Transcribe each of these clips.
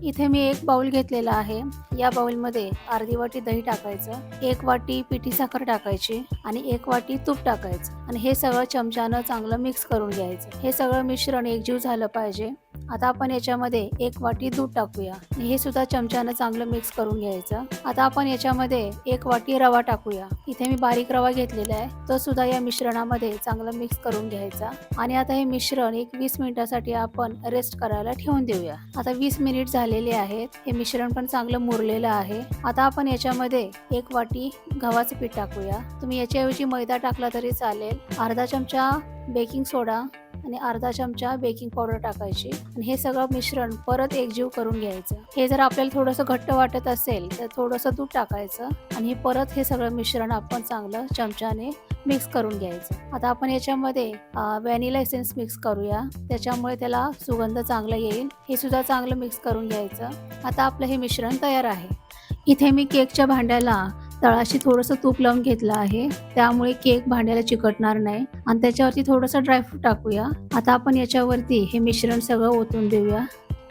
इथे मी एक बाउल घेतलेला आहे। या बाउलमध्ये अर्धी वाटी दही टाकायचं, 1 वाटी पिठी साखर टाकायची आणि 1 वाटी तूप टाकायचं आणि हे सगळं चमच्यानं चांगलं मिक्स करून घ्यायचं। हे सगळं मिश्रण एकजीव झालं पाहिजे। आता आपण याच्यामध्ये 1 वाटी दूध टाकूया। हे सुद्धा चमच्यानं चांगलं मिक्स करून घ्यायचं। आता आपण याच्यामध्ये 1 वाटी रवा टाकूया। इथे मी बारीक रवा घेतलेला आहे, तो सुद्धा या मिश्रणामध्ये चांगलं मिक्स करून घ्यायचा आणि आता हे मिश्रण एक 20 मिनिटांसाठी आपण रेस्ट करायला ठेवून देऊया। आता 20 मिनिट झालेले आहेत। हे मिश्रण पण चांगलं मुरलेलं आहे। आता आपण याच्यामध्ये 1 वाटी गव्हाचं पीठ टाकूया। तुम्ही याच्याऐवजी मैदा टाकला तरी चालेल। अर्धा चमचा बेकिंग सोडा आणि अर्धा चमचा बेकिंग पावडर टाकायची आणि हे सगळं मिश्रण परत एकजीव करून घ्यायचं। हे जर आपल्याला थोडंसं घट्ट वाटत असेल तर थोडंसं दूध टाकायचं आणि परत हे सगळं मिश्रण आपण चांगलं चमच्याने मिक्स करून घ्यायचं। आता आपण याच्यामध्ये व्हॅनिला एसेन्स मिक्स करूया, त्याच्यामुळे त्याला सुगंध चांगला येईल। हे सुद्धा चांगलं मिक्स करून घ्यायचं। आता आपलं हे मिश्रण तयार आहे। इथे मी केकच्या भांड्याला तळाशी थोडंसं तूप लावून घेतलं आहे, त्यामुळे केक भांड्याला चिकटणार नाही आणि त्याच्यावरती थोडंसं ड्रायफ्रूट टाकूया। आता आपण याच्यावरती हे मिश्रण सगळं ओतून देऊया।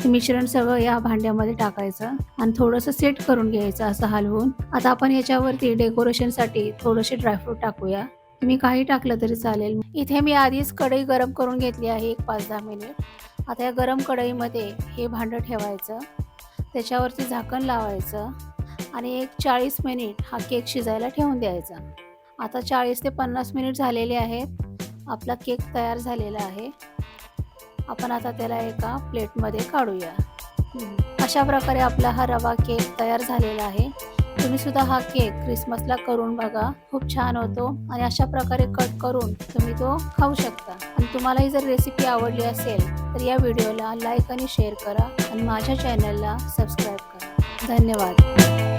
हे मिश्रण सगळं या भांड्यामध्ये टाकायचं आणि थोडंसं सेट करून घ्यायचं असं हलवून। आता आपण याच्यावरती डेकोरेशनसाठी थोडेसे ड्रायफ्रूट टाकूया। तुम्ही काही टाकलं तरी चालेल। इथे मी आधीच कढई गरम करून घेतली आहे एक 5-10 मिनिट। आता या गरम कढईमध्ये हे भांडं ठेवायचं, त्याच्यावरती झाकण लावायचं आणि एक 40 मिनिट हा केक शिजायला ठेवून द्यायचा। आता 40 ते 50 मिनिट झालेले आहेत। आपला केक तयार झालेला आहे। आपण आता त्याला एका प्लेटमध्ये काढूया। अशा प्रकारे आपला हा रवा केक तयार झालेला आहे। तुम्ही सुद्धा हा केक क्रिसमसला करून बघा, खूप छान होतो आणि अशा प्रकारे कट करून तुम्ही तो खाऊ शकता। आणि तुम्हाला ही जर रेसिपी आवडली असेल तर या व्हिडिओला लाईक आणि शेअर करा आणि माझ्या चॅनलला सबस्क्राईब करा। धन्यवाद।